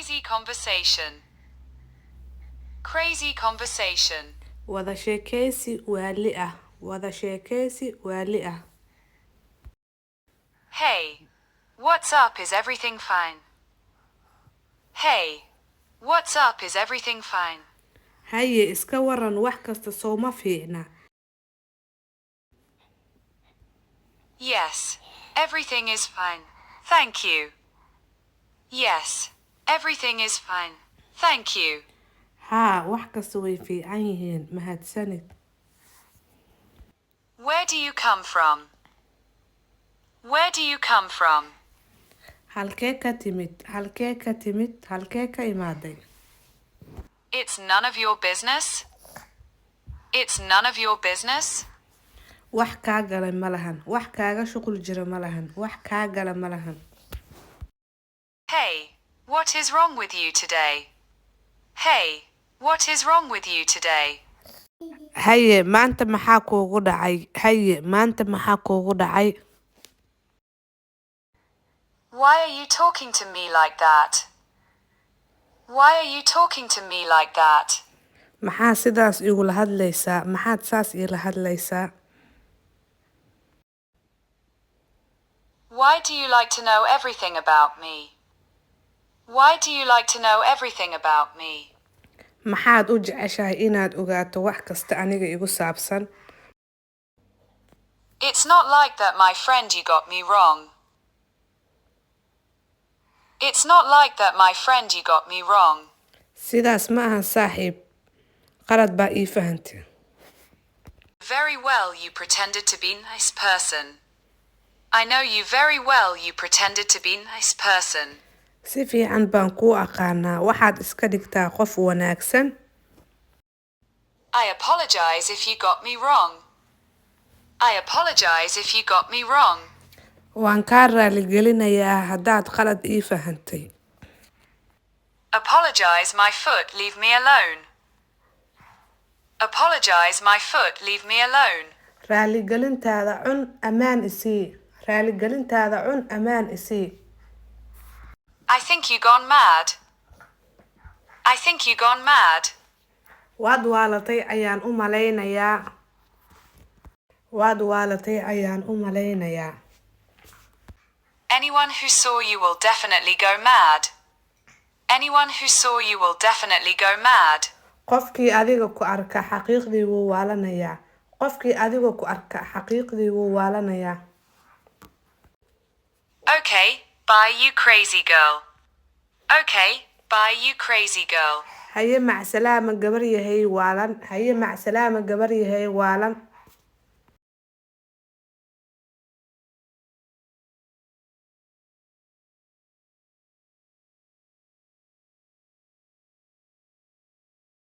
Crazy conversation. Crazy conversation. Wadashekeysi waali ah. Wadashekeysi waali ah. Hey, what's up? Is everything fine? Hey, what's up? Is everything fine? Haye iska waran wax kasta soo ma fiicna. Yes, everything is fine. Thank you. Yes, everything is fine. Thank you. Haa, wax kasta way fiican yihiin. Mahadsanid. Where do you come from? Where do you come from? Halkee ka timid? Halkee ka timid? Halkee ka imaaday? It's none of your business. It's none of your business. Wax kaa galay ma lahan. Wax kaaga shuqul jira ma lahan. Wax kaa gala ma lahan. Hey, what is wrong with you today? Hey, what is wrong with you today? Haye maanta maxaa kuugu dhacay? Haye maanta maxaa kuugu dhacay? Why are you talking to me like that? Why are you talking to me like that? Maxaa sidaas igula hadlaysaa? Maxaad saas igula hadlaysaa? Why do you like to know everything about me? Why do you like to know everything about me? Maxaad u jeceshahay inaad ogaato wax kasta aniga igu saabsan? It's not like that, my friend, you got me wrong. It's not like that, my friend, you got me wrong. Sidaas ma ahan saaxiib. Qalad baa ii fahantay. Very well, you pretended to be nice person. I know you very well, you pretended to be nice person. Si fiican baan kuu aqaanaa. Waxaad iska dhigtaa qof wanaagsan. I apologize if you got me wrong. I apologize if you got me wrong. Waan kaa raaligelinayaa haddaad qalad ii fahantay. Apologize, my foot, leave me alone. Apologize, my foot, leave me alone. Raaligelintaada cun ammaan isii. Raaligelintaada cun ammaan isii. I think you gone mad. I think you gone mad. Waad waalatay ayaan u malaynayaa. Waad waalatay ayaan u malaynayaa. Anyone who saw you will definitely go mad. Anyone who saw you will definitely go mad. Qofkii adiga ku arka xaqiiqdii wuu waalanayaa. Qofkii adiga ku arka xaqiiqdii wuu waalanayaa. Okay, bye you crazy girl. Okay, bye you crazy girl. Haye macsalaama gabar yahay waalan. Haye macsalaama gabar yahay waalan.